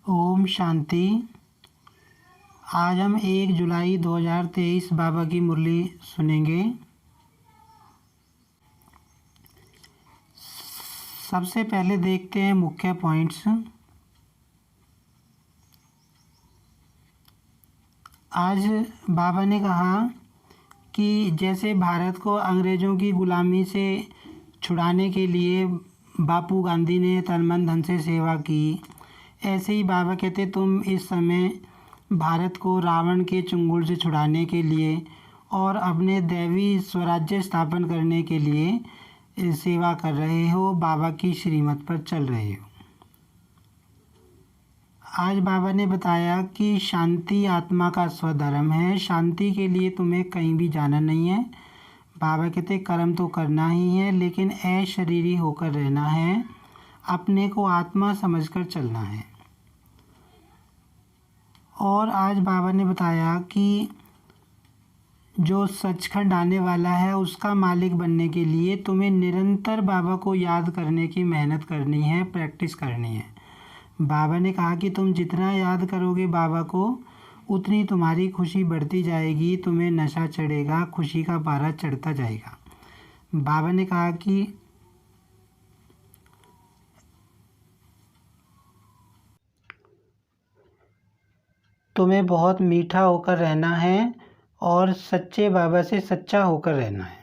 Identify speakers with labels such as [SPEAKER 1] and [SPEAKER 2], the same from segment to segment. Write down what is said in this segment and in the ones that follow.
[SPEAKER 1] ओम शांति। आज हम 1 जुलाई 2023 बाबा की मुरली सुनेंगे। सबसे पहले देखते हैं मुख्य पॉइंट्स। आज बाबा ने कहा कि जैसे भारत को अंग्रेज़ों की ग़ुलामी से छुड़ाने के लिए बापू गांधी ने तन मन धन से सेवा की, ऐसे ही बाबा कहते तुम इस समय भारत को रावण के चंगुल से छुड़ाने के लिए और अपने दैवी स्वराज्य स्थापन करने के लिए सेवा कर रहे हो, बाबा की श्रीमत पर चल रहे हो। आज बाबा ने बताया कि शांति आत्मा का स्वधर्म है। शांति के लिए तुम्हें कहीं भी जाना नहीं है। बाबा कहते कर्म तो करना ही है, लेकिन अशरीरी होकर रहना है, अपने को आत्मा समझकर चलना है। और आज बाबा ने बताया कि जो सचखंड आने वाला है उसका मालिक बनने के लिए तुम्हें निरंतर बाबा को याद करने की मेहनत करनी है, प्रैक्टिस करनी है। बाबा ने कहा कि तुम जितना याद करोगे बाबा को, उतनी तुम्हारी खुशी बढ़ती जाएगी, तुम्हें नशा चढ़ेगा, खुशी का पारा चढ़ता जाएगा। बाबा ने कहा कि तुम्हें बहुत मीठा होकर रहना है और सच्चे बाबा से सच्चा होकर रहना है।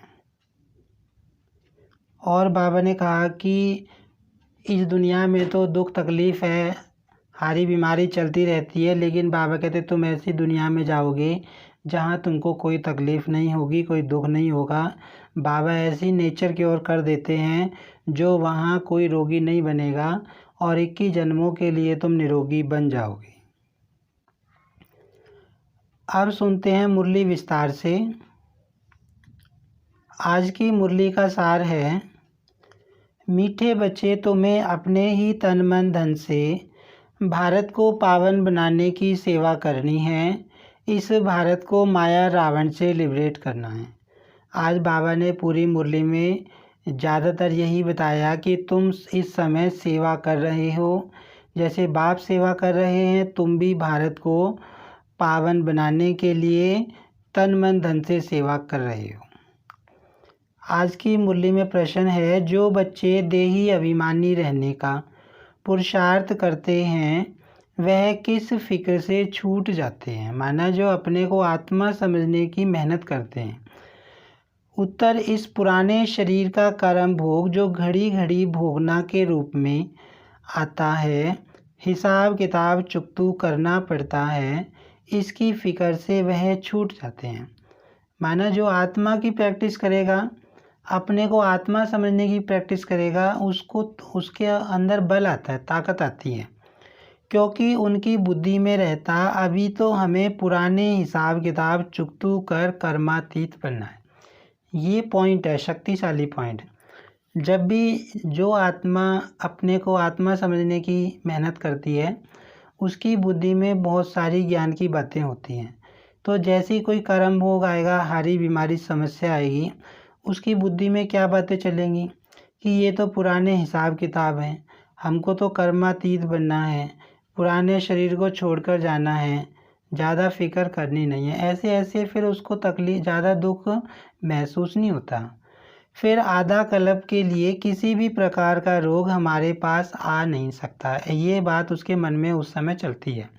[SPEAKER 1] और बाबा ने कहा कि इस दुनिया में तो दुख तकलीफ़ है, हारी बीमारी चलती रहती है, लेकिन बाबा कहते तुम ऐसी दुनिया में जाओगे जहाँ तुमको कोई तकलीफ़ नहीं होगी, कोई दुख नहीं होगा। बाबा ऐसी नेचर की ओर कर देते हैं जो वहाँ कोई रोगी नहीं बनेगा और 21 जन्मों के लिए तुम निरोगी बन जाओगे। अब सुनते हैं मुरली विस्तार से। आज की मुरली का सार है, मीठे बच्चे तुम्हें अपने ही तन मन धन से भारत को पावन बनाने की सेवा करनी है। इस भारत को माया रावण से लिबरेट करना है। आज बाबा ने पूरी मुरली में ज़्यादातर यही बताया कि तुम इस समय सेवा कर रहे हो, जैसे बाप सेवा कर रहे हैं, तुम भी भारत को पावन बनाने के लिए तन मन धन से सेवा कर रहे हो। आज की मुरली में प्रश्न है, जो बच्चे देही अभिमानी रहने का पुरुषार्थ करते हैं वह किस फिक्र से छूट जाते हैं? माना जो अपने को आत्मा समझने की मेहनत करते हैं। उत्तर, इस पुराने शरीर का कर्म भोग जो घड़ी घड़ी भोगना के रूप में आता है, हिसाब किताब चुकतू करना पड़ता है, इसकी फ़िक्र से वह छूट जाते हैं। माना जो आत्मा की प्रैक्टिस करेगा, अपने को आत्मा समझने की प्रैक्टिस करेगा, उसको उसके अंदर बल आता है, ताकत आती है, क्योंकि उनकी बुद्धि में रहता अभी तो हमें पुराने हिसाब किताब चुकतू कर कर्मातीत बनना है। ये पॉइंट है, शक्तिशाली पॉइंट। जब भी जो आत्मा अपने को आत्मा समझने की मेहनत करती है, उसकी बुद्धि में बहुत सारी ज्ञान की बातें होती हैं। तो जैसी कोई कर्म भोग आएगा, हारी बीमारी समस्या आएगी, उसकी बुद्धि में क्या बातें चलेंगी कि ये तो पुराने हिसाब किताब हैं, हमको तो कर्मातीत बनना है, पुराने शरीर को छोड़कर जाना है, ज़्यादा फिक्र करनी नहीं है। ऐसे ऐसे फिर उसको तकलीफ, ज़्यादा दुख महसूस नहीं होता। फिर आधा कल्प के लिए किसी भी प्रकार का रोग हमारे पास आ नहीं सकता। ये बात उसके मन में उस समय चलती है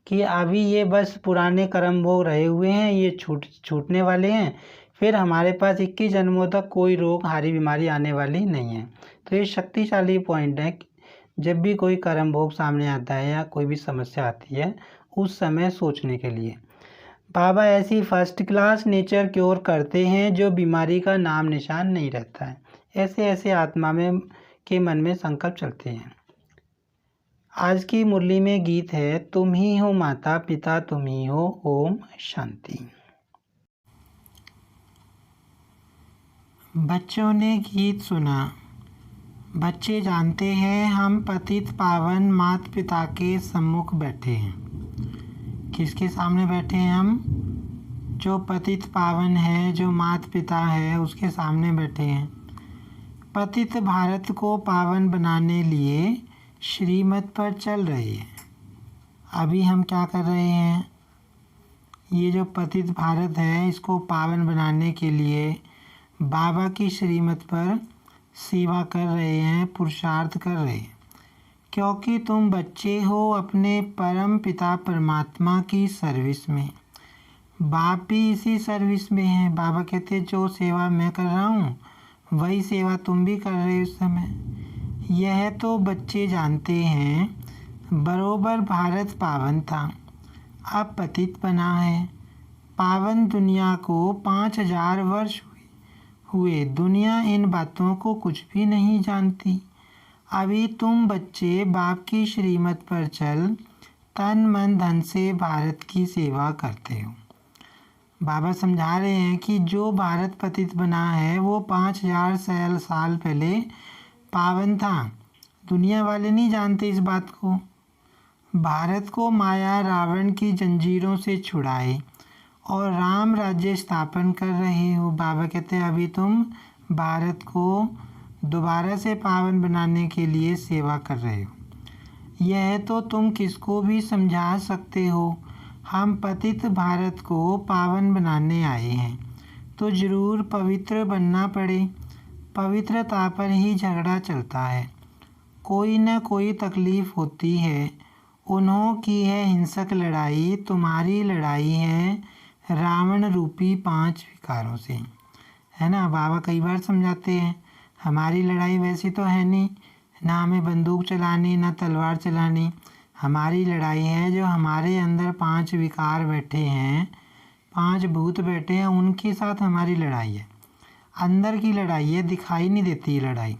[SPEAKER 1] कि अभी ये बस पुराने कर्म भोग रहे हुए हैं, ये छूटने वाले हैं, फिर हमारे पास 21 जन्मों तक कोई रोग, हारी बीमारी आने वाली नहीं है। तो ये शक्तिशाली पॉइंट है। जब भी कोई कर्म भोग सामने आता है या कोई भी समस्या आती है, उस समय सोचने के लिए बाबा ऐसी फर्स्ट क्लास नेचर क्योर करते हैं जो बीमारी का नाम निशान नहीं रहता है। ऐसे ऐसे आत्मा में के मन में संकल्प चलते हैं। आज की मुरली में गीत है, तुम ही हो माता पिता, तुम ही हो, ओम शांति। बच्चों ने गीत सुना। बच्चे जानते हैं हम पतित पावन माता पिता के सम्मुख बैठे हैं। किसके सामने बैठे हैं हम? जो पतित पावन है, जो माता पिता है, उसके सामने बैठे हैं। पतित भारत को पावन बनाने लिए श्रीमत पर चल रहे हैं। अभी हम क्या कर रहे हैं, ये जो पतित भारत है इसको पावन बनाने के लिए बाबा की श्रीमत पर सेवा कर रहे हैं, पुरुषार्थ कर रहे हैं। क्योंकि तुम बच्चे हो अपने परम पिता परमात्मा की सर्विस में। बाप भी इसी सर्विस में है। बाबा कहते हैं जो सेवा मैं कर रहा हूँ वही सेवा तुम भी कर रहे हो इस समय। यह तो बच्चे जानते हैं, बरोबर भारत पावन था, अब पतित बना है। पावन दुनिया को 5000 वर्ष हुए। दुनिया इन बातों को कुछ भी नहीं जानती। अभी तुम बच्चे बाप की श्रीमत पर चल तन मन धन से भारत की सेवा करते हो। बाबा समझा रहे हैं कि जो भारत पतित बना है वो 5000 साल पहले पावन था। दुनिया वाले नहीं जानते इस बात को। भारत को माया रावण की जंजीरों से छुड़ाए और राम राज्य स्थापन कर रहे हो। बाबा कहते हैं अभी तुम भारत को दोबारा से पावन बनाने के लिए सेवा कर रहे हो। यह तो तुम किसको भी समझा सकते हो। हम पतित भारत को पावन बनाने आए हैं तो ज़रूर पवित्र बनना पड़े। पवित्रता पर ही झगड़ा चलता है। कोई न कोई तकलीफ़ होती है। उन्हों की है हिंसक लड़ाई, तुम्हारी लड़ाई है रावण रूपी 5 विकारों से, है ना। बाबा कई बार समझाते हैं हमारी लड़ाई वैसी तो है नहीं, ना हमें बंदूक चलानी ना तलवार चलानी। हमारी लड़ाई है जो हमारे अंदर 5 विकार बैठे हैं, 5 भूत बैठे हैं, उनके साथ हमारी लड़ाई है। अंदर की लड़ाई है, दिखाई नहीं देती ये लड़ाई।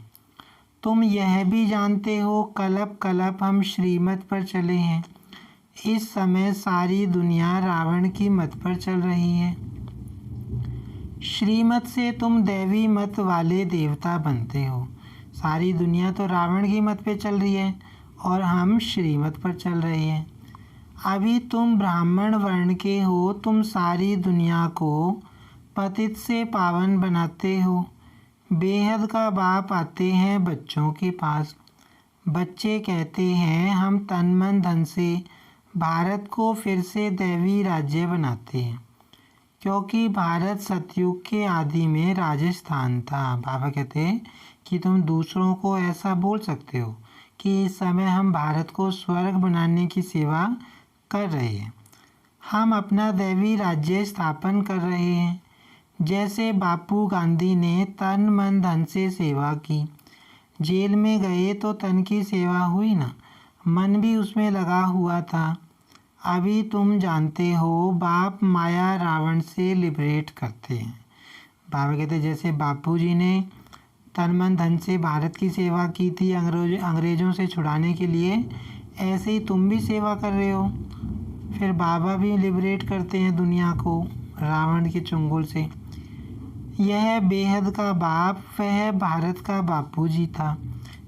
[SPEAKER 1] तुम यह भी जानते हो कलप कलप हम श्रीमत पर चले हैं। इस समय सारी दुनिया रावण की मत पर चल रही है। श्रीमत से तुम दैवी मत वाले देवता बनते हो। सारी दुनिया तो रावण की मत पे चल रही है और हम श्रीमत पर चल रहे हैं। अभी तुम ब्राह्मण वर्ण के हो, तुम सारी दुनिया को पतित से पावन बनाते हो। बेहद का बाप आते हैं बच्चों के पास। बच्चे कहते हैं हम तन मन धन से भारत को फिर से दैवी राज्य बनाते हैं, क्योंकि भारत सतयुग के आदि में राजस्थान था। बाबा कहते हैं कि तुम दूसरों को ऐसा बोल सकते हो कि इस समय हम भारत को स्वर्ग बनाने की सेवा कर रहे हैं। हम अपना दैवी राज्य स्थापन कर रहे हैं। जैसे बापू गांधी ने तन मन धन से सेवा की। जेल में गए तो तन की सेवा हुई ना, मन भी उसमें लगा हुआ था। अभी तुम जानते हो बाप माया रावण से लिबरेट करते हैं। बाबा कहते हैं जैसे बापूजी ने तन मन धन से भारत की सेवा की थी अंग्रेज़ों से छुड़ाने के लिए, ऐसे ही तुम भी सेवा कर रहे हो। फिर बाबा भी लिबरेट करते हैं दुनिया को रावण के चंगुल से। यह बेहद का बाप वह भारत का बापूजी था,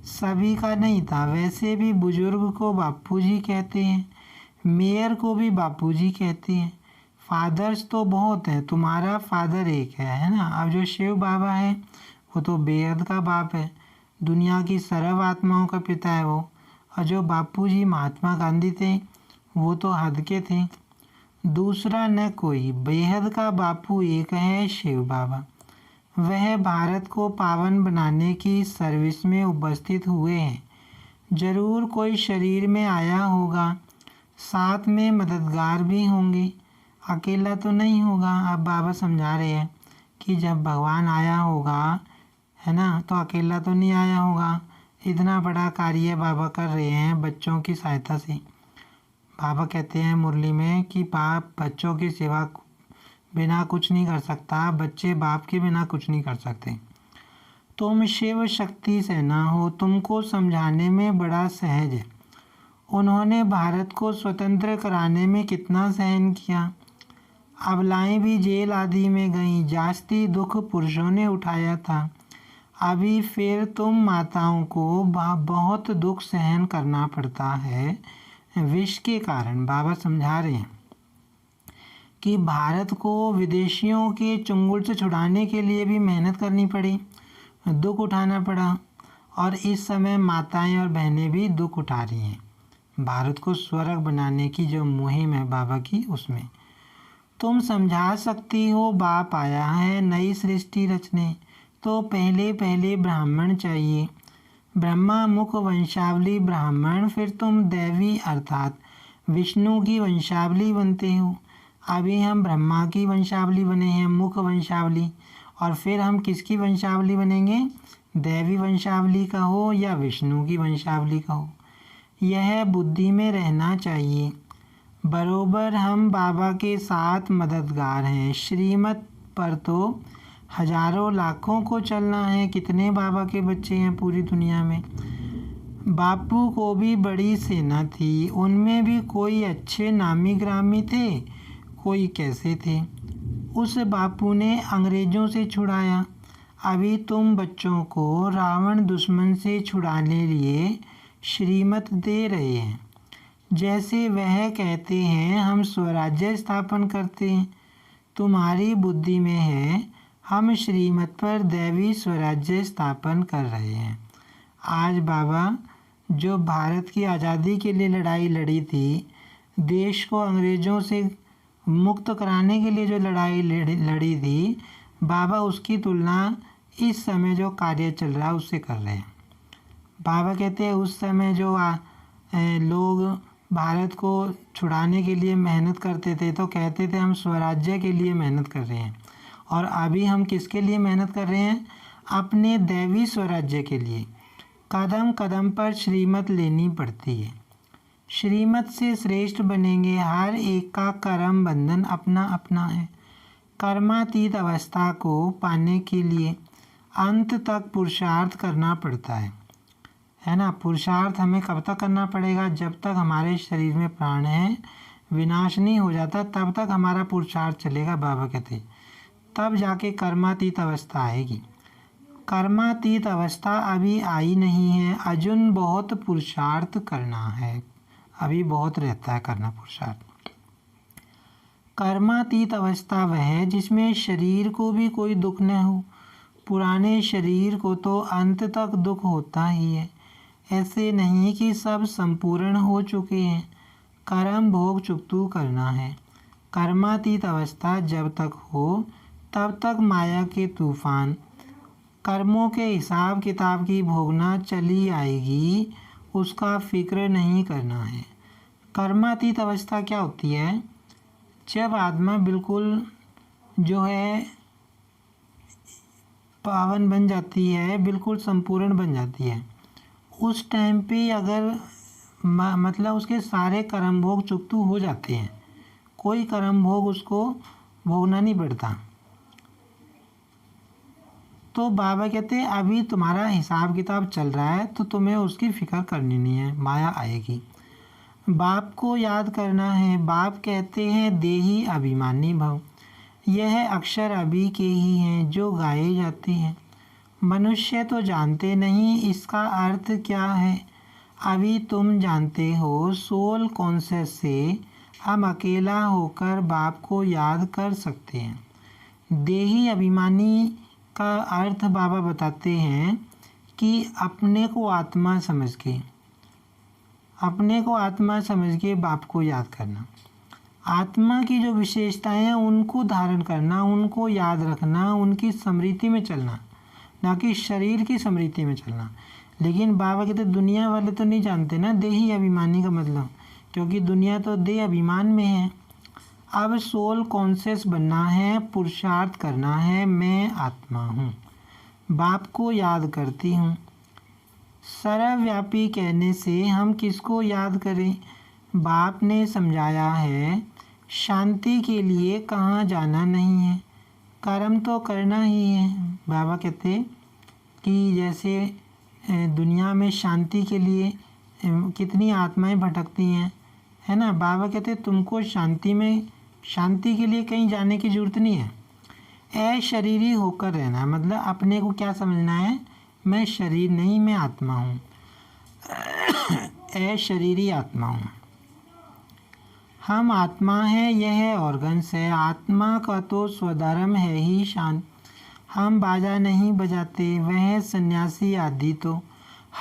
[SPEAKER 1] सभी का नहीं था। वैसे भी बुजुर्ग को बापूजी कहते हैं, मेयर को भी बापूजी कहते हैं। फादर्स तो बहुत हैं, तुम्हारा फादर एक है ना। अब जो शिव बाबा है वो तो बेहद का बाप है, दुनिया की सर्व आत्माओं का पिता है वो। और जो बापूजी महात्मा गांधी थे वो तो हद के थे। दूसरा न कोई, बेहद का बापू एक है शिव बाबा। वह भारत को पावन बनाने की सर्विस में उपस्थित हुए हैं। जरूर कोई शरीर में आया होगा, साथ में मददगार भी होंगे, अकेला तो नहीं होगा। अब बाबा समझा रहे हैं कि जब भगवान आया होगा, है ना, तो अकेला तो नहीं आया होगा। इतना बड़ा कार्य बाबा कर रहे हैं बच्चों की सहायता से। बाबा कहते हैं मुरली में कि बाप बच्चों की सेवा बिना कुछ नहीं कर सकता, बच्चे बाप के बिना कुछ नहीं कर सकते। तुम शिव शक्ति सेना हो, तुमको समझाने में बड़ा सहज है। उन्होंने भारत को स्वतंत्र कराने में कितना सहन किया। अबलाएं भी जेल आदि में गईं, जास्ती दुख पुरुषों ने उठाया था। अभी फिर तुम माताओं को बहुत दुख सहन करना पड़ता है विष के कारण। बाबा समझा रहे हैं कि भारत को विदेशियों के चंगुल से छुड़ाने के लिए भी मेहनत करनी पड़ी, दुख उठाना पड़ा। और इस समय माताएं और बहनें भी दुख उठा रही हैं। भारत को स्वर्ग बनाने की जो मुहिम है बाबा की, उसमें तुम समझा सकती हो बाप आया है नई सृष्टि रचने, तो पहले पहले ब्राह्मण चाहिए, ब्रह्मा मुख वंशावली ब्राह्मण, फिर तुम देवी अर्थात विष्णु की वंशावली बनते हो। अभी हम ब्रह्मा की वंशावली बने हैं, मुख वंशावली, और फिर हम किसकी वंशावली बनेंगे, देवी वंशावली का हो या विष्णु की वंशावली का हो। यह बुद्धि में रहना चाहिए। बरोबर हम बाबा के साथ मददगार हैं। श्रीमत पर तो हजारों लाखों को चलना है। कितने बाबा के बच्चे हैं पूरी दुनिया में। बापू को भी बड़ी सेना थी, उनमें भी कोई अच्छे नामी ग्रामी थे, कोई कैसे थे। उस बापू ने अंग्रेज़ों से छुड़ाया। अभी तुम बच्चों को रावण दुश्मन से छुड़ाने लिए श्रीमत दे रहे हैं। जैसे वह कहते हैं हम स्वराज्य स्थापन करते हैं, तुम्हारी बुद्धि में है हम श्रीमत पर दैवी स्वराज्य स्थापन कर रहे हैं। आज बाबा जो भारत की आज़ादी के लिए लड़ाई लड़ी थी, देश को अंग्रेज़ों से मुक्त कराने के लिए जो लड़ाई लड़ी थी, बाबा उसकी तुलना इस समय जो कार्य चल रहा है उससे कर रहे हैं। बाबा कहते हैं उस समय जो लोग भारत को छुड़ाने के लिए मेहनत करते थे तो कहते थे हम स्वराज्य के लिए मेहनत कर रहे हैं, और अभी हम किसके लिए मेहनत कर रहे हैं, अपने दैवी स्वराज्य के लिए। कदम कदम पर श्रीमत लेनी पड़ती है, श्रीमत से श्रेष्ठ बनेंगे। हर एक का कर्म बंधन अपना अपना है। कर्मातीत अवस्था को पाने के लिए अंत तक पुरुषार्थ करना पड़ता है ना। पुरुषार्थ हमें कब तक करना पड़ेगा, जब तक हमारे शरीर में प्राण है, विनाश नहीं हो जाता तब तक हमारा पुरुषार्थ चलेगा। बाबा कहते तब जाके कर्मातीत अवस्था आएगी। कर्मातीत अवस्था अभी आई नहीं है, अजुन बहुत पुरुषार्थ करना है, अभी बहुत रहता है करना पुरुषार्थ। कर्मातीत अवस्था वह है जिसमें शरीर को भी कोई दुख न हो। पुराने शरीर को तो अंत तक दुख होता ही है। ऐसे नहीं कि सब संपूर्ण हो चुके हैं, कर्म भोग चुकतू करना है। कर्मातीत अवस्था जब तक हो तब तक माया के तूफान कर्मों के हिसाब किताब की भोगना चली आएगी, उसका फिक्र नहीं करना है। कर्मातीत अवस्था क्या होती है, जब आत्मा बिल्कुल जो है पावन बन जाती है, बिल्कुल संपूर्ण बन जाती है, उस टाइम पे अगर मतलब उसके सारे कर्म भोग चुकतू हो जाते हैं, कोई कर्म भोग उसको भोगना नहीं पड़ता। तो बाबा कहते हैं अभी तुम्हारा हिसाब किताब चल रहा है तो तुम्हें उसकी फ़िक्र करनी नहीं है, माया आएगी। बाप को याद करना है। बाप कहते हैं देही अभिमानी भव। यह अक्षर अभी के ही हैं जो गाए जाते हैं। मनुष्य तो जानते नहीं इसका अर्थ क्या है। अभी तुम जानते हो। सोल कॉन्शियस से हम अकेला होकर बाप को याद कर सकते हैं। देही अभिमानी का अर्थ बाबा बताते हैं कि अपने को आत्मा समझ के बाप को याद करना। आत्मा की जो विशेषताएं हैं उनको धारण करना, उनको याद रखना, उनकी स्मृति में चलना, ना कि शरीर की स्मृति में चलना। लेकिन बाबा कहते दुनिया वाले तो नहीं जानते ना देही अभिमानी का मतलब, क्योंकि दुनिया तो देह अभिमान में है। अब सोल कॉन्शियस बनना है, पुरुषार्थ करना है। मैं आत्मा हूँ, बाप को याद करती हूँ। सर्वव्यापी कहने से हम किसको याद करें। बाप ने समझाया है शांति के लिए कहाँ जाना नहीं है, कर्म तो करना ही है। बाबा कहते कि जैसे दुनिया में शांति के लिए कितनी आत्माएं भटकती हैं, है ना। बाबा कहते तुमको शांति के लिए कहीं जाने की ज़रूरत नहीं है। अशरीरी होकर रहना, मतलब अपने को क्या समझना है, मैं शरीर नहीं, मैं आत्मा हूँ, अशरीरी आत्मा हूँ। हम आत्मा हैं, यह ऑर्गन्स है। आत्मा का तो स्वधर्म है ही शांत। हम बाजा नहीं बजाते, वह सन्यासी आदि तो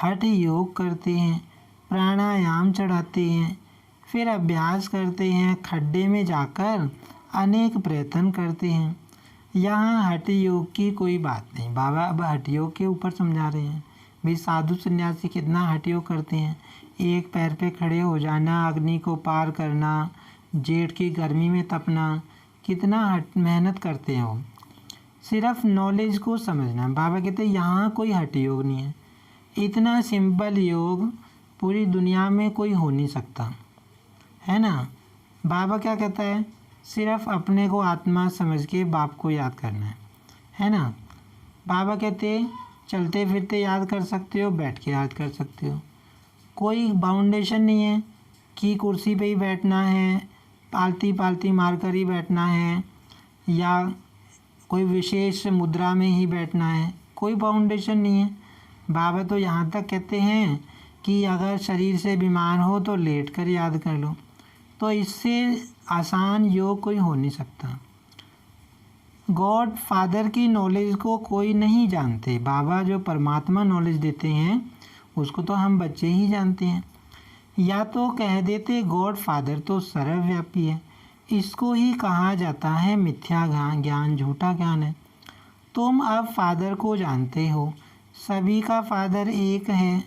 [SPEAKER 1] हठ योग करते हैं। प्राणायाम चढ़ाते हैं, फिर अभ्यास करते हैं, खड्डे में जाकर अनेक प्रयत्न करते हैं। यहाँ हठ योग की कोई बात नहीं। बाबा अब हठ योग के ऊपर समझा रहे हैं। भाई साधु सन्यासी कितना हठ योग करते हैं, एक पैर पे खड़े हो जाना, अग्नि को पार करना, जेठ की गर्मी में तपना, कितना हट मेहनत करते हैं वो। सिर्फ नॉलेज को समझना। बाबा कहते हैं यहाँ कोई हठ योग नहीं है, इतना सिंपल योग पूरी दुनिया में कोई हो नहीं सकता, है ना। बाबा क्या कहता है, सिर्फ अपने को आत्मा समझ के बाप को याद करना है ना। बाबा कहते चलते फिरते याद कर सकते हो, बैठ के याद कर सकते हो, कोई बाउंडेशन नहीं है कि कुर्सी पे ही बैठना है, पालती पालती मार कर ही बैठना है, या कोई विशेष मुद्रा में ही बैठना है, कोई बाउंडेशन नहीं है। बाबा तो यहाँ तक कहते हैं कि अगर शरीर से बीमार हो तो लेट कर याद कर लो। तो इससे आसान योग कोई हो नहीं सकता। गॉड फादर की नॉलेज को कोई नहीं जानते। बाबा जो परमात्मा नॉलेज देते हैं उसको तो हम बच्चे ही जानते हैं। या तो कह देते गॉड फादर तो सर्वव्यापी है, इसको ही कहा जाता है मिथ्या ज्ञान, झूठा ज्ञान है। तुम अब फादर को जानते हो, सभी का फादर एक है,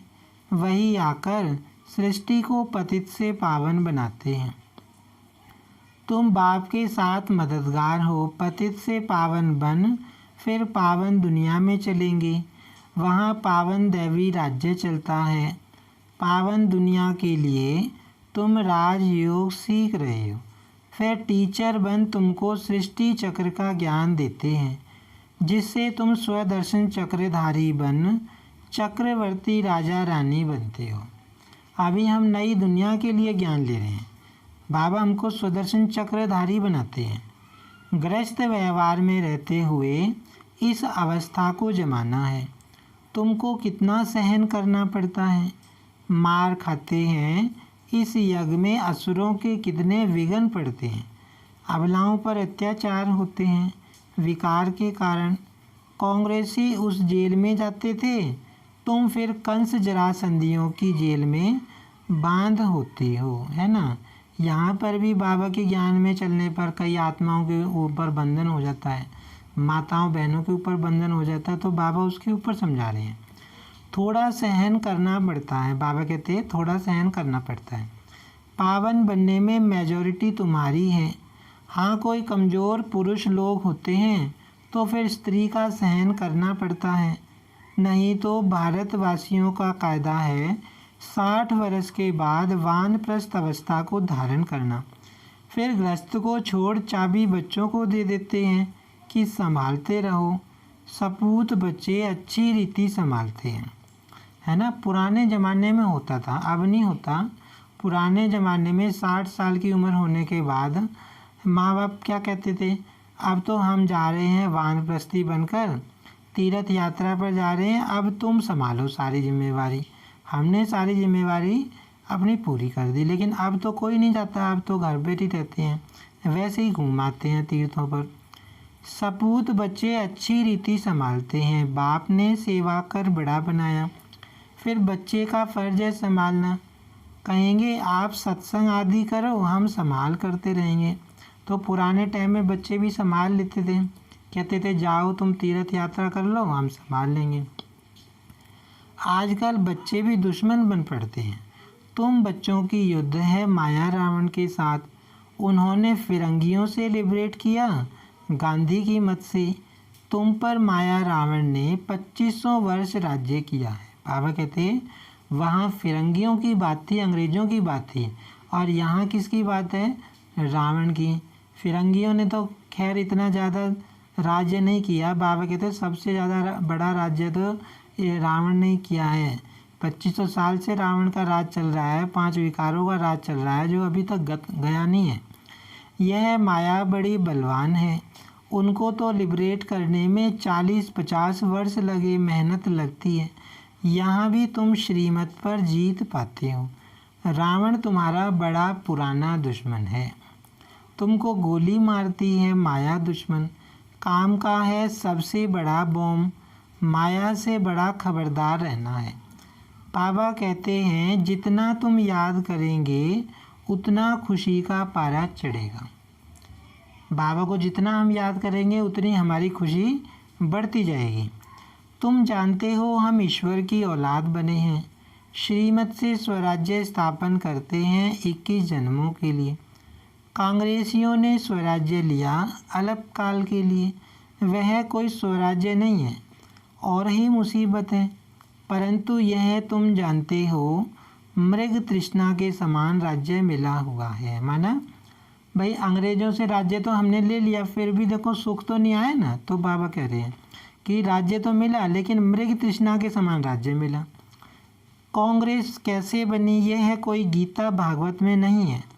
[SPEAKER 1] वही आकर सृष्टि को पतित से पावन बनाते हैं। तुम बाप के साथ मददगार हो, पतित से पावन बन फिर पावन दुनिया में चलेंगे, वहाँ पावन दैवी राज्य चलता है। पावन दुनिया के लिए तुम राजयोग सीख रहे हो, फिर टीचर बन तुमको सृष्टि चक्र का ज्ञान देते हैं, जिससे तुम स्वदर्शन चक्रधारी बन चक्रवर्ती राजा रानी बनते हो। अभी हम नई दुनिया के लिए ज्ञान ले रहे हैं। बाबा हमको स्वदर्शन चक्रधारी बनाते हैं। गृहस्थ व्यवहार में रहते हुए इस अवस्था को जमाना है। तुमको कितना सहन करना पड़ता है, मार खाते हैं। इस यज्ञ में असुरों के कितने विघ्न पड़ते हैं, अबलाओं पर अत्याचार होते हैं। विकार के कारण कांग्रेसी उस जेल में जाते थे, तुम फिर कंस जरासंधियों की जेल में बांध होती हो, है ना। यहाँ पर भी बाबा के ज्ञान में चलने पर कई आत्माओं के ऊपर बंधन हो जाता है, माताओं बहनों के ऊपर बंधन हो जाता है, तो बाबा उसके ऊपर समझा रहे हैं। थोड़ा सहन करना पड़ता है। बाबा कहते हैं थोड़ा सहन करना पड़ता है। पावन बनने में मेजॉरिटी तुम्हारी है। हाँ, कोई कमज़ोर पुरुष लोग होते हैं तो फिर स्त्री का सहन करना पड़ता है, नहीं तो भारतवासियों का कायदा है 60 वर्ष के बाद वानप्रस्थ अवस्था को धारण करना। फिर गृहस्थ को छोड़ चाबी बच्चों को दे देते हैं कि संभालते रहो। सपूत बच्चे अच्छी रीति संभालते हैं, है ना। पुराने ज़माने में होता था, अब नहीं होता। पुराने ज़माने में 60 साल की उम्र होने के बाद माँ बाप क्या कहते थे, अब तो हम जा रहे हैं वानप्रस्थी बनकर, तीर्थ यात्रा पर जा रहे हैं, अब तुम संभालो सारी जिम्मेवारी। हमने सारी जिम्मेवारी अपनी पूरी कर दी, लेकिन अब तो कोई नहीं जाता, अब तो घर पे ही रहते हैं, वैसे ही घूमाते हैं तीर्थों पर। सपूत बच्चे अच्छी रीति संभालते हैं, बाप ने सेवा कर बड़ा बनाया, फिर बच्चे का फ़र्ज है संभालना। कहेंगे आप सत्संग आदि करो, हम संभाल करते रहेंगे। तो पुराने टाइम में बच्चे भी संभाल लेते थे, कहते थे जाओ तुम तीर्थ यात्रा कर लो, हम संभाल लेंगे। आजकल बच्चे भी दुश्मन बन पड़ते हैं। तुम बच्चों की युद्ध है माया रावण के साथ। उन्होंने फिरंगियों से लिबरेट किया गांधी की मत से। तुम पर माया रावण ने 2500 वर्ष राज्य किया है। बाबा कहते हैं वहाँ फिरंगियों की बात थी, अंग्रेज़ों की बात थी, और यहाँ किसकी बात है, रावण की। फिरंगियों ने तो खैर इतना ज़्यादा राज्य नहीं किया। बाबा कहते हैं सबसे ज़्यादा बड़ा राज्य तो ये रावण ने किया है। 2500 साल से रावण का राज चल रहा है, 5 विकारों का राज चल रहा है, जो अभी तक गया नहीं है। यह माया बड़ी बलवान है, उनको तो लिबरेट करने में 40-50 वर्ष लगे, मेहनत लगती है। यहाँ भी तुम श्रीमत पर जीत पाते हो। रावण तुम्हारा बड़ा पुराना दुश्मन है, तुमको गोली मारती है माया दुश्मन। काम का है सबसे बड़ा बॉम्ब, माया से बड़ा खबरदार रहना है। बाबा कहते हैं जितना तुम याद करेंगे उतना खुशी का पारा चढ़ेगा। बाबा को जितना हम याद करेंगे उतनी हमारी खुशी बढ़ती जाएगी। तुम जानते हो हम ईश्वर की औलाद बने हैं। श्रीमत से स्वराज्य स्थापन करते हैं 21 जन्मों के लिए। कांग्रेसियों ने स्वराज्य लिया अल्पकाल के लिए, वह कोई स्वराज्य नहीं है और ही मुसीबत है। परंतु यह तुम जानते हो मृग तृष्णा के समान राज्य मिला हुआ है। माना भाई अंग्रेज़ों से राज्य तो हमने ले लिया, फिर भी देखो सुख तो नहीं आया ना। तो बाबा कह रहे हैं कि राज्य तो मिला लेकिन मृग तृष्णा के समान राज्य मिला। कांग्रेस कैसे बनी यह कोई गीता भागवत में नहीं है।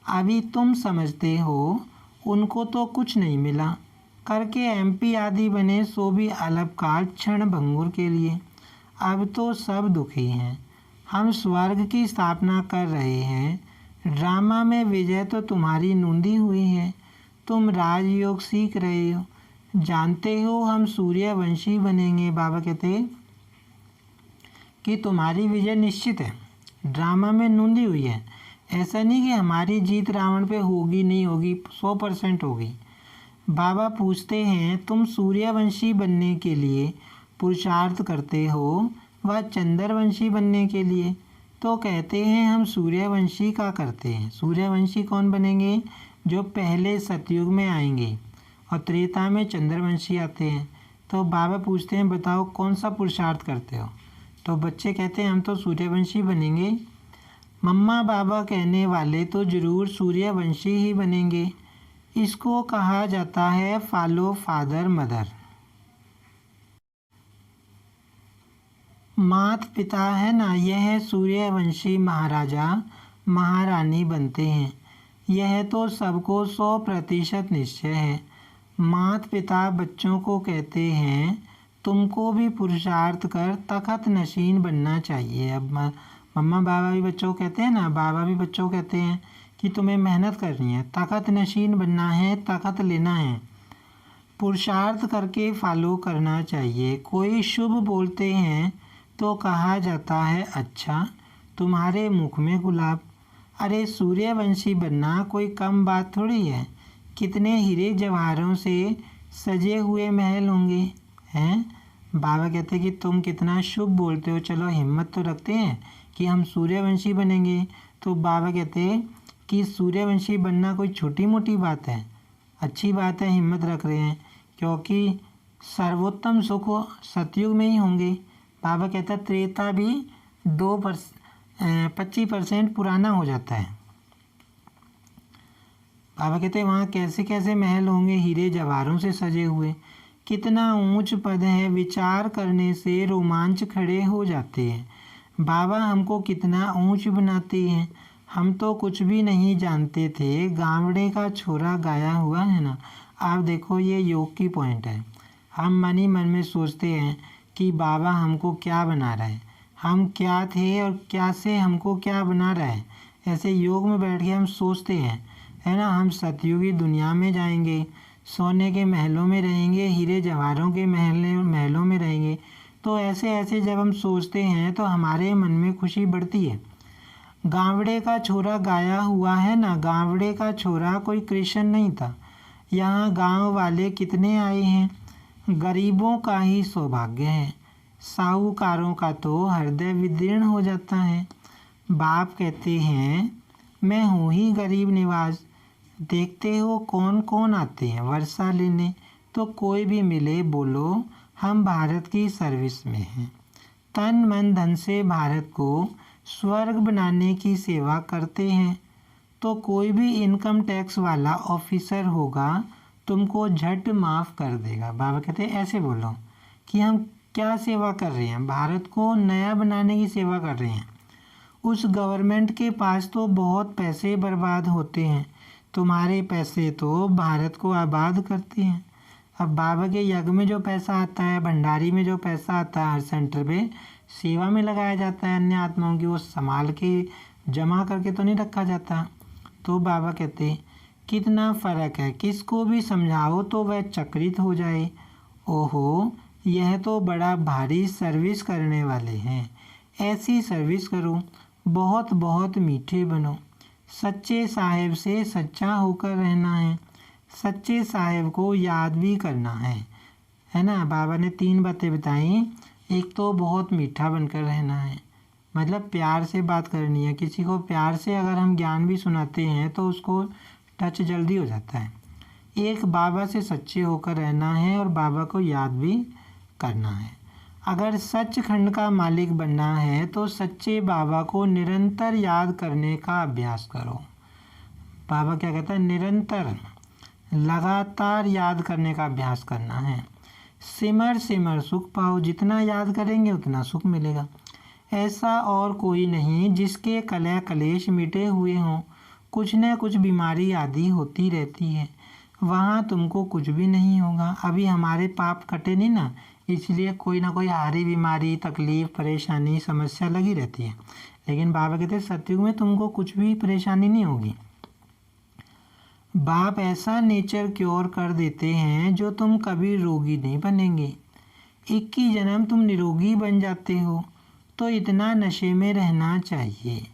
[SPEAKER 1] अभी तुम समझते हो उनको तो कुछ नहीं मिला, करके एमपी आदि बने सो भी अल्पकाल क्षण भंगुर के लिए। अब तो सब दुखी हैं। हम स्वर्ग की स्थापना कर रहे हैं। ड्रामा में विजय तो तुम्हारी नूंदी हुई है। तुम राजयोग सीख रहे हो। जानते हो हम सूर्यवंशी बनेंगे। बाबा कहते कि तुम्हारी विजय निश्चित है, ड्रामा में नूंदी हुई है। ऐसा नहीं कि हमारी जीत रावण पे होगी नहीं होगी, 100% होगी। बाबा पूछते हैं तुम सूर्यवंशी बनने के लिए पुरुषार्थ करते हो व चंद्रवंशी बनने के लिए? तो कहते हैं हम सूर्यवंशी का करते हैं। सूर्यवंशी कौन बनेंगे? जो पहले सतयुग में आएंगे और त्रेता में चंद्रवंशी आते हैं। तो बाबा पूछते हैं बताओ कौन सा पुरुषार्थ करते हो? तो बच्चे कहते हैं हम तो सूर्यवंशी बनेंगे। मम्मा बाबा कहने वाले तो ज़रूर सूर्यवंशी ही बनेंगे। इसको कहा जाता है फॉलो फादर मदर। माता पिता है ना, यह सूर्यवंशी महाराजा महारानी बनते हैं। यह तो सबको 100% निश्चय है। माता पिता बच्चों को कहते हैं तुमको भी पुरुषार्थ कर तखत नशीन बनना चाहिए। अब मम्मा बाबा भी बच्चों को कहते हैं ना, बाबा भी बच्चों को कहते हैं कि तुम्हें मेहनत करनी है, तखत नशीन बनना है, तखत लेना है, पुरुषार्थ करके फॉलो करना चाहिए। कोई शुभ बोलते हैं तो कहा जाता है अच्छा तुम्हारे मुख में गुलाब। अरे सूर्यवंशी बनना कोई कम बात थोड़ी है। कितने हीरे जवाहरों से सजे हुए महल होंगे हैं। बाबा कहते कि तुम कितना शुभ बोलते हो, चलो हिम्मत तो रखते हैं कि हम सूर्यवंशी बनेंगे। तो बाबा कहते कि सूर्यवंशी बनना कोई छोटी मोटी बात है, अच्छी बात है, हिम्मत रख रहे हैं, क्योंकि सर्वोत्तम सुख सतयुग में ही होंगे। बाबा कहता त्रेता भी 25% पुराना हो जाता है। बाबा कहते हैं वहाँ कैसे कैसे महल होंगे हीरे जवाहरों से सजे हुए। कितना ऊंच पद है, विचार करने से रोमांच खड़े हो जाते हैं। बाबा हमको कितना ऊंच बनाते हैं। हम तो कुछ भी नहीं जानते थे। गावड़े का छोरा गाया हुआ है ना। आप देखो ये योग की पॉइंट है। हम मन ही मन में सोचते हैं कि बाबा हमको क्या बना रहा है, हम क्या थे और क्या से हमको क्या बना रहा है। ऐसे योग में बैठ के हम सोचते हैं, है ना। हम सतयुगी दुनिया में जाएंगे, सोने के महलों में रहेंगे, हीरे जवाहरों के महलों में रहेंगे। तो ऐसे ऐसे जब हम सोचते हैं तो हमारे मन में खुशी बढ़ती है। गावड़े का छोरा गाया हुआ है ना। गावड़े का छोरा कोई कृष्ण नहीं था। यहाँ गांव वाले कितने आए हैं। गरीबों का ही सौभाग्य है, साहूकारों का तो हृदय विदीर्ण हो जाता है। बाप कहते हैं मैं हूँ ही गरीब निवाज। देखते हो कौन कौन आते हैं वर्षा लेने। तो कोई भी मिले बोलो हम भारत की सर्विस में हैं। तन मन धन से भारत को स्वर्ग बनाने की सेवा करते हैं। तो कोई भी इनकम टैक्स वाला ऑफिसर होगा तुमको झट माफ़ कर देगा। बाबा कहते हैं ऐसे बोलो कि हम क्या सेवा कर रहे हैं, भारत को नया बनाने की सेवा कर रहे हैं। उस गवर्नमेंट के पास तो बहुत पैसे बर्बाद होते हैं, तुम्हारे पैसे तो भारत को आबाद करते हैं। अब बाबा के यज्ञ में जो पैसा आता है, भंडारी में जो पैसा आता है, हर सेंटर पे सेवा में लगाया जाता है अन्य आत्माओं की, वो संभाल के जमा करके तो नहीं रखा जाता। तो बाबा कहते हैं कितना फ़र्क है, किसको भी समझाओ तो वह चकित हो जाए। ओहो यह तो बड़ा भारी सर्विस करने वाले हैं, ऐसी सर्विस करो, बहुत बहुत मीठे बनो। सच्चे साहेब से सच्चा होकर रहना है, सच्चे साहेब को याद भी करना है ना। बाबा ने 3 बातें बताई। एक तो बहुत मीठा बनकर रहना है, मतलब प्यार से बात करनी है। किसी को प्यार से अगर हम ज्ञान भी सुनाते हैं तो उसको टच जल्दी हो जाता है। एक, बाबा से सच्चे होकर रहना है और बाबा को याद भी करना है। अगर सचखंड का मालिक बनना है तो सच्चे बाबा को निरंतर याद करने का अभ्यास करो। बाबा क्या कहता है? निरंतर, लगातार याद करने का अभ्यास करना है। सिमर सिमर सुख पाओ, जितना याद करेंगे उतना सुख मिलेगा। ऐसा और कोई नहीं जिसके कलह कलेश मिटे हुए हों। कुछ न कुछ बीमारी आदि होती रहती है, वहाँ तुमको कुछ भी नहीं होगा। अभी हमारे पाप कटे नहीं ना, इसलिए कोई ना कोई हारी बीमारी, तकलीफ, परेशानी, समस्या लगी रहती है। लेकिन बाबा कहते हैं सतयुग में तुमको कुछ भी परेशानी नहीं होगी। बाप ऐसा नेचर क्योर कर देते हैं जो तुम कभी रोगी नहीं बनेंगे। 21 जन्म तुम निरोगी बन जाते हो, तो इतना नशे में रहना चाहिए।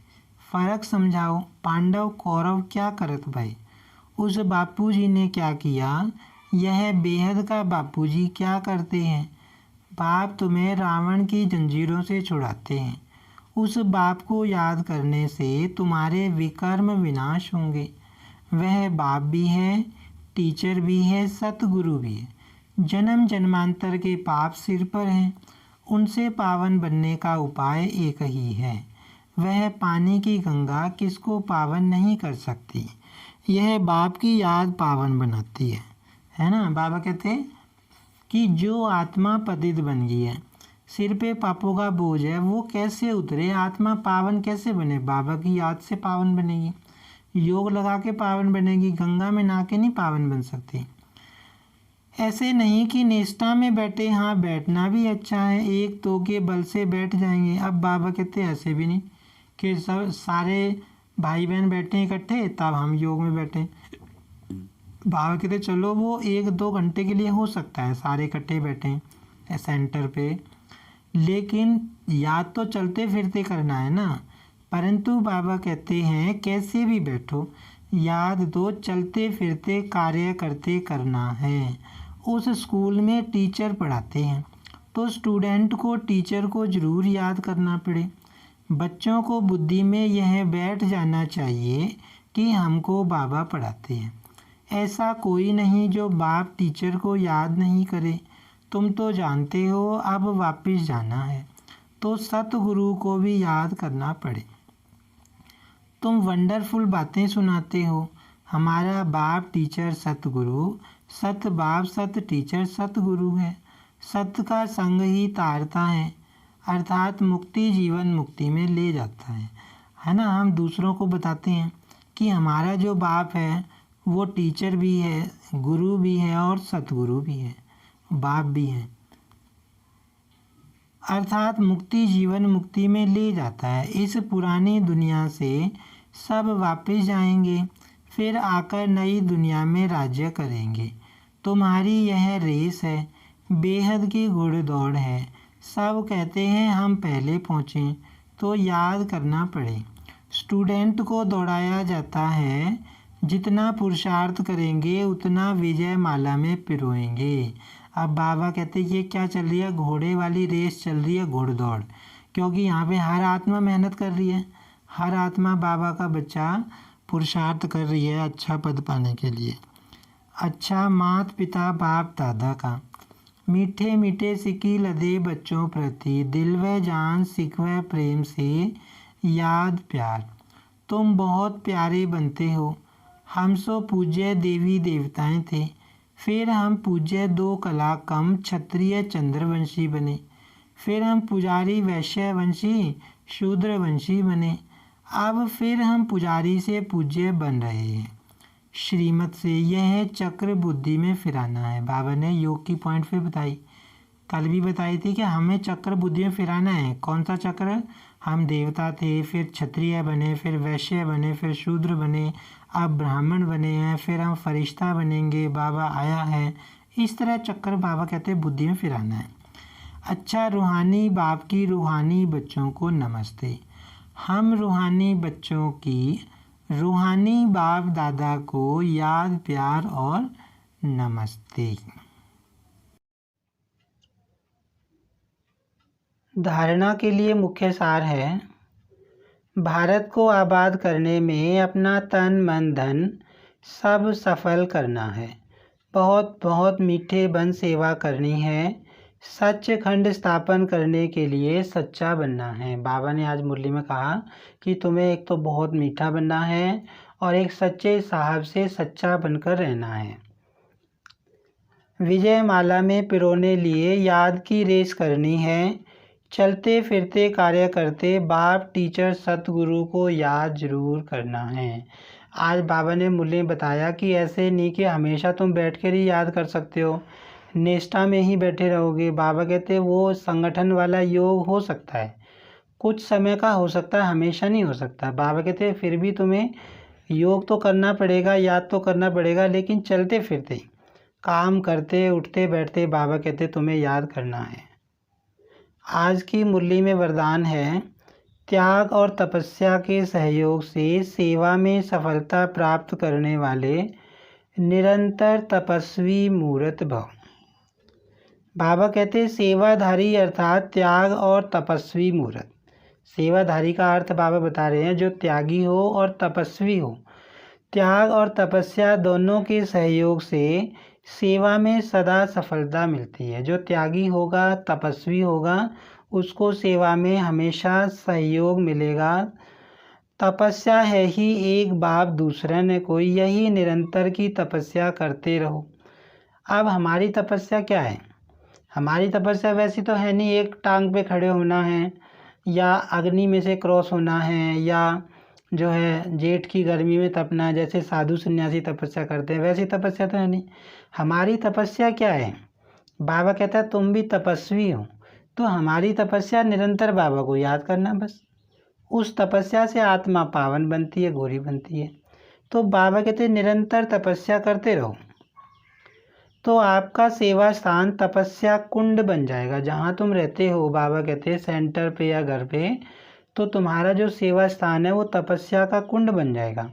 [SPEAKER 1] फ़र्क समझाओ। पांडव कौरव क्या करत भाई? उस बापूजी ने क्या किया, यह बेहद का बापूजी क्या करते हैं? बाप तुम्हें रावण की जंजीरों से छुड़ाते हैं। उस बाप को याद करने से तुम्हारे विकर्म विनाश होंगे। वह बाप भी है, टीचर भी है, सतगुरु भी है। जन्म जन्मांतर के पाप सिर पर हैं, उनसे पावन बनने का उपाय एक ही है। वह पानी की गंगा किसको पावन नहीं कर सकती, यह बाप की याद पावन बनाती है ना। बाबा कहते हैं कि जो आत्मा पतित बन गई है, सिर पे पापों का बोझ है, वो कैसे उतरे, आत्मा पावन कैसे बने? बाबा की याद से पावन बनेगी, योग लगा के पावन बनेगी। गंगा में नहा के नहीं पावन बन सकती। ऐसे नहीं कि निष्ठा में बैठे, हाँ बैठना भी अच्छा है, एक दो के बल से बैठ जाएंगे। अब बाबा कहते हैं ऐसे भी नहीं कि सब सारे भाई बहन बैठे इकट्ठे तब हम योग में बैठे। बाबा कहते चलो वो 1-2 घंटे के लिए हो सकता है सारे इकट्ठे बैठे सेंटर पे, लेकिन याद तो चलते फिरते करना है ना। परंतु बाबा कहते हैं कैसे भी बैठो, याद तो चलते फिरते कार्य करते करना है। उस स्कूल में टीचर पढ़ाते हैं तो स्टूडेंट को टीचर को ज़रूर याद करना पड़े। बच्चों को बुद्धि में यह बैठ जाना चाहिए कि हमको बाबा पढ़ाते हैं। ऐसा कोई नहीं जो बाप टीचर को याद नहीं करे। तुम तो जानते हो अब वापस जाना है तो सतगुरु को भी याद करना पड़े। तुम वंडरफुल बातें सुनाते हो। हमारा बाप टीचर सतगुरु, सत बाप सत टीचर सतगुरु है। सत का संग ही तारता है, अर्थात मुक्ति जीवन मुक्ति में ले जाता है ना। हम दूसरों को बताते हैं कि हमारा जो बाप है वो टीचर भी है, गुरु भी है और सतगुरु भी है, बाप भी है, अर्थात मुक्ति जीवन मुक्ति में ले जाता है। इस पुरानी दुनिया से सब वापस जाएंगे, फिर आकर नई दुनिया में राज्य करेंगे। तुम्हारी यह रेस है, बेहद की घुड़दौड़ है। सब कहते हैं हम पहले पहुँचें, तो याद करना पड़े। स्टूडेंट को दौड़ाया जाता है, जितना पुरुषार्थ करेंगे उतना विजय माला में पिरोएंगे। अब बाबा कहते हैं ये क्या चल रही है, घोड़े वाली रेस चल रही है, घुड़दौड़। क्योंकि यहाँ पे हर आत्मा मेहनत कर रही है, हर आत्मा बाबा का बच्चा पुरुषार्थ कर रही है अच्छा पद पाने के लिए। अच्छा माता पिता बाप दादा का मीठे मीठे सिक्की लदे बच्चों प्रति दिल व जान सिकवे प्रेम से याद प्यार। तुम बहुत प्यारे बनते हो। हम सो पूज्य देवी देवताएं थे, फिर हम पूज्य 2 कला कम क्षत्रिय चंद्रवंशी बने, फिर हम पुजारी वैश्यवंशी शूद्रवंशी बने, अब फिर हम पुजारी से पूज्य बन रहे हैं। श्रीमत से यह चक्र बुद्धि में फिराना है। बाबा ने योग की पॉइंट फिर बताई, कल भी बताई थी कि हमें चक्र बुद्धि में फिराना है। कौन सा चक्र? हम देवता थे, फिर क्षत्रिय बने, फिर वैश्य बने, फिर शूद्र बने, अब ब्राह्मण बने हैं, फिर हम फरिश्ता बनेंगे, बाबा आया है। इस तरह चक्कर बाबा कहते हैं बुद्धि में फिराना है। अच्छा रूहानी बाप की रूहानी बच्चों को नमस्ते। हम रूहानी बच्चों की रूहानी बाप दादा को याद प्यार और नमस्ते। धारणा के लिए मुख्य सार है, भारत को आबाद करने में अपना तन मन धन सब सफल करना है। बहुत बहुत मीठे बन सेवा करनी है। सचखंड स्थापन करने के लिए सच्चा बनना है। बाबा ने आज मुरली में कहा कि तुम्हें एक तो बहुत मीठा बनना है और एक सच्चे साहब से सच्चा बनकर रहना है। विजय माला में पिरोने लिए याद की रेस करनी है। चलते फिरते कार्य करते बाप टीचर सतगुरु को याद जरूर करना है। आज बाबा ने मुरली में बताया कि ऐसे नहीं कि हमेशा तुम बैठ कर ही याद कर सकते हो, निष्ठा में ही बैठे रहोगे। बाबा कहते वो संगठन वाला योग हो सकता है, कुछ समय का हो सकता है, हमेशा नहीं हो सकता। बाबा कहते फिर भी तुम्हें योग तो करना पड़ेगा, याद तो करना पड़ेगा, लेकिन चलते फिरते काम करते उठते बैठते बाबा कहते तुम्हें याद करना है। आज की मुरली में वरदान है, त्याग और तपस्या के सहयोग से सेवा में सफलता प्राप्त करने वाले निरंतर तपस्वी मूर्त भव। बाबा कहते सेवाधारी अर्थात त्याग और तपस्वी मूर्त। सेवाधारी का अर्थ बाबा बता रहे हैं जो त्यागी हो और तपस्वी हो। त्याग और तपस्या दोनों के सहयोग से सेवा में सदा सफलता मिलती है। जो त्यागी होगा, तपस्वी होगा, उसको सेवा में हमेशा सहयोग मिलेगा। तपस्या है ही एक बाप दूसरा न कोई, यही निरंतर की तपस्या करते रहो। अब हमारी तपस्या क्या है? हमारी तपस्या वैसी तो है नहीं एक टांग पे खड़े होना है या अग्नि में से क्रॉस होना है या जो है जेठ की गर्मी में तपना है, जैसे साधु सन्यासी तपस्या करते हैं, वैसी तपस्या तो है नहीं। हमारी तपस्या क्या है? बाबा कहता है तुम भी तपस्वी हो, तो हमारी तपस्या निरंतर बाबा को याद करना। बस उस तपस्या से आत्मा पावन बनती है, गोरी बनती है। तो बाबा कहते हैं निरंतर तपस्या करते रहो, तो आपका सेवा स्थान तपस्या कुंड बन जाएगा। जहाँ तुम रहते हो, बाबा कहते हैं सेंटर पे या घर पे, तो तुम्हारा जो सेवा स्थान है वो तपस्या का कुंड बन जाएगा।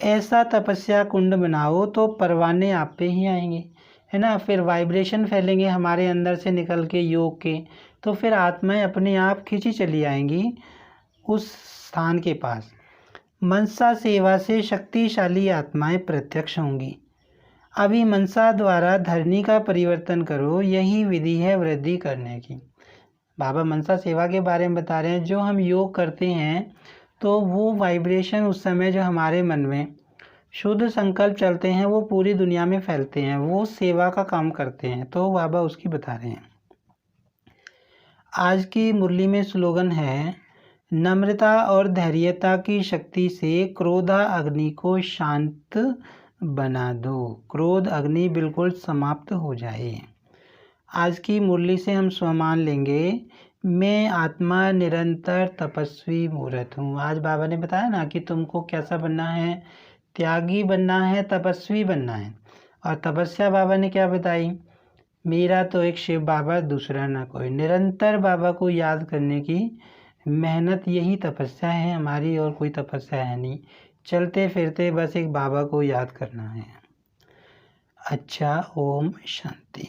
[SPEAKER 1] ऐसा तपस्या कुंड बनाओ तो परवाने आप पे ही आएंगे, है ना। फिर वाइब्रेशन फैलेंगे हमारे अंदर से निकल के योग के, तो फिर आत्माएं अपने आप खींची चली आएंगी उस स्थान के पास। मनसा सेवा से शक्तिशाली आत्माएं प्रत्यक्ष होंगी। अभी मनसा द्वारा धरनी का परिवर्तन करो, यही विधि है वृद्धि करने की। बाबा मनसा सेवा के बारे में बता रहे हैं। जो हम योग करते हैं तो वो वाइब्रेशन उस समय जो हमारे मन में शुद्ध संकल्प चलते हैं वो पूरी दुनिया में फैलते हैं, वो सेवा का काम करते हैं। तो बाबा उसकी बता रहे हैं। आज की मुरली में स्लोगन है, नम्रता और धैर्यता की शक्ति से क्रोधा अग्नि को शांत बना दो। क्रोध अग्नि बिल्कुल समाप्त हो जाए। आज की मुरली से हम स्वमान लेंगे, मैं आत्मा निरंतर तपस्वी मूर्त हूँ। आज बाबा ने बताया ना कि तुमको कैसा बनना है, त्यागी बनना है, तपस्वी बनना है। और तपस्या बाबा ने क्या बताई, मेरा तो एक शिव बाबा दूसरा ना कोई। निरंतर बाबा को याद करने की मेहनत यही तपस्या है हमारी, और कोई तपस्या है नहीं। चलते फिरते बस एक बाबा को याद करना है। अच्छा, ओम शांति।